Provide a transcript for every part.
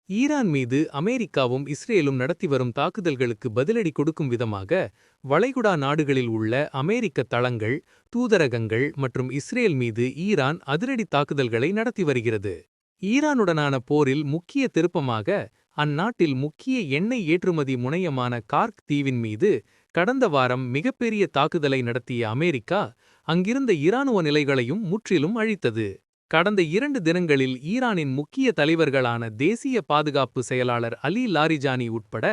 Iran மீது அமெரிக்காவும் இஸ்ரேலும் நடத்தி வரும் தாக்குதல்களுக்கு பதிலடி கொடுக்கும் விதமாக வளைகுடா நாடுகளில் உள்ள அமெரிக்க தளங்கள், தூதரகங்கள் மற்றும் இஸ்ரேல் மீது ஈரான் அதிரடி தாக்குதல்களை நடத்தி வருகிறது. ஈரானுடனான போரில் முக்கிய திருப்பமாக அந்நாட்டில் முக்கிய எண்ணெய் ஏற்றுமதி முனையமான கார்க் தீவின் மீது கடந்த வாரம் மிகப்பெரிய தாக்குதலை நடத்திய அமெரிக்கா அங்கிருந்த இராணுவ நிலைகளையும் முற்றிலும் அழித்தது. கடந்த 2 தினங்களில் ஈரானின் முக்கிய தலைவர்களான தேசிய பாதுகாப்பு செயலாளர் அலி லாரிஜானி உட்பட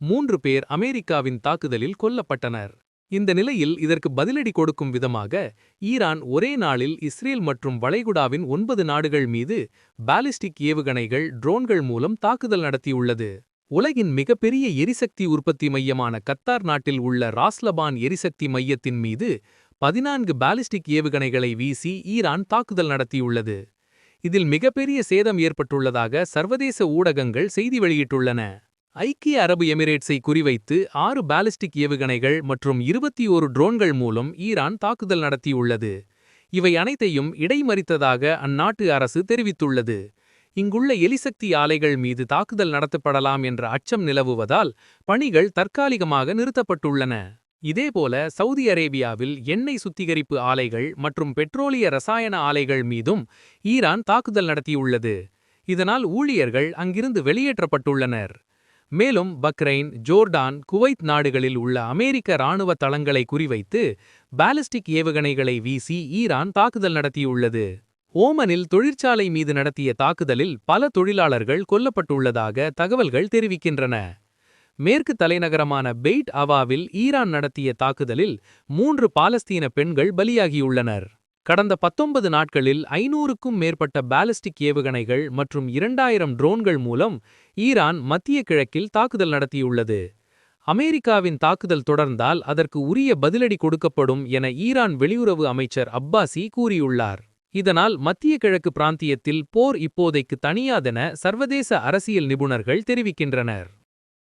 3 பேர் அமெரிக்காவின் தாக்குதலில் கொல்லப்பட்டனர். இந்த நிலையில் இதற்கு பதிலடி கொடுக்கும் விதமாக ஈரான் ஒரே நாளில் இஸ்ரேல் மற்றும் வளைகுடாவின் 9 நாடுகள் மீது பாலிஸ்டிக் ஏவுகணைகள், ட்ரோன்கள் மூலம் தாக்குதல் நடத்தியுள்ளது. உலகின் மிகப்பெரிய எரிசக்தி உற்பத்தி மையமான கத்தார் நாட்டில் உள்ள ராஸ்லபான் எரிசக்தி மையத்தின் மீது 14 பாலிஸ்டிக் ஏவுகணைகளை வீசி ஈரான் தாக்குதல் நடத்தியுள்ளது. இதில் மிகப்பெரிய சேதம் ஏற்பட்டுள்ளதாக சர்வதேச ஊடகங்கள் செய்தி வெளியிட்டுள்ளன. ஐக்கிய அரபு எமிரேட்ஸை குறிவைத்து 6 பாலிஸ்டிக் ஏவுகணைகள் மற்றும் 21 ட்ரோன்கள் மூலம் ஈரான் தாக்குதல் நடத்தியுள்ளது. இவை அனைத்தையும் இடைமறித்ததாக அந்நாட்டு அரசு தெரிவித்துள்ளது. இங்குள்ள எரிசக்தி ஆலைகள் மீது தாக்குதல் நடத்தப்படலாம் என்ற அச்சம் நிலவுவதால் பணிகள் தற்காலிகமாக நிறுத்தப்பட்டுள்ளன. இதேபோல சவுதி அரேபியாவில் எண்ணெய் சுத்திகரிப்பு ஆலைகள் மற்றும் பெட்ரோலிய ரசாயன ஆலைகள் மீதும் ஈரான் தாக்குதல் நடத்தியுள்ளது. இதனால் ஊழியர்கள் அங்கிருந்து வெளியேற்றப்பட்டுள்ளனர். மேலும் பக்ரைன், ஜோர்டான், குவைத் நாடுகளில் உள்ள அமெரிக்க இராணுவ தளங்களை குறிவைத்து பாலிஸ்டிக் ஏவுகணைகளை வீசி ஈரான் தாக்குதல் நடத்தியுள்ளது. ஓமனில் தொழிற்சாலை மீது நடத்திய தாக்குதலில் பல தொழிலாளர்கள் கொல்லப்பட்டுள்ளதாக தகவல்கள் தெரிவிக்கின்றன. மேற்கு தலைநகரமான பெய்ட் அவாவில் ஈரான் நடத்திய தாக்குதலில் 3 பாலஸ்தீன பெண்கள் பலியாகியுள்ளனர். கடந்த 19 நாட்களில் 500க்கும் மேற்பட்ட பாலிஸ்டிக் ஏவுகணைகள் மற்றும் 2000 ட்ரோன்கள் மூலம் ஈரான் மத்திய கிழக்கில் தாக்குதல் நடத்தியுள்ளது. அமெரிக்காவின் தாக்குதல் தொடர்ந்தால் அதற்கு உரிய பதிலடி கொடுக்கப்படும் என ஈரான் வெளியுறவு அமைச்சர் அப்பாசி கூறியுள்ளார். இதனால் மத்திய கிழக்கு பிராந்தியத்தில் போர் இப்போதைக்கு தணியாதென சர்வதேச அரசியல் நிபுணர்கள் தெரிவிக்கின்றனர்.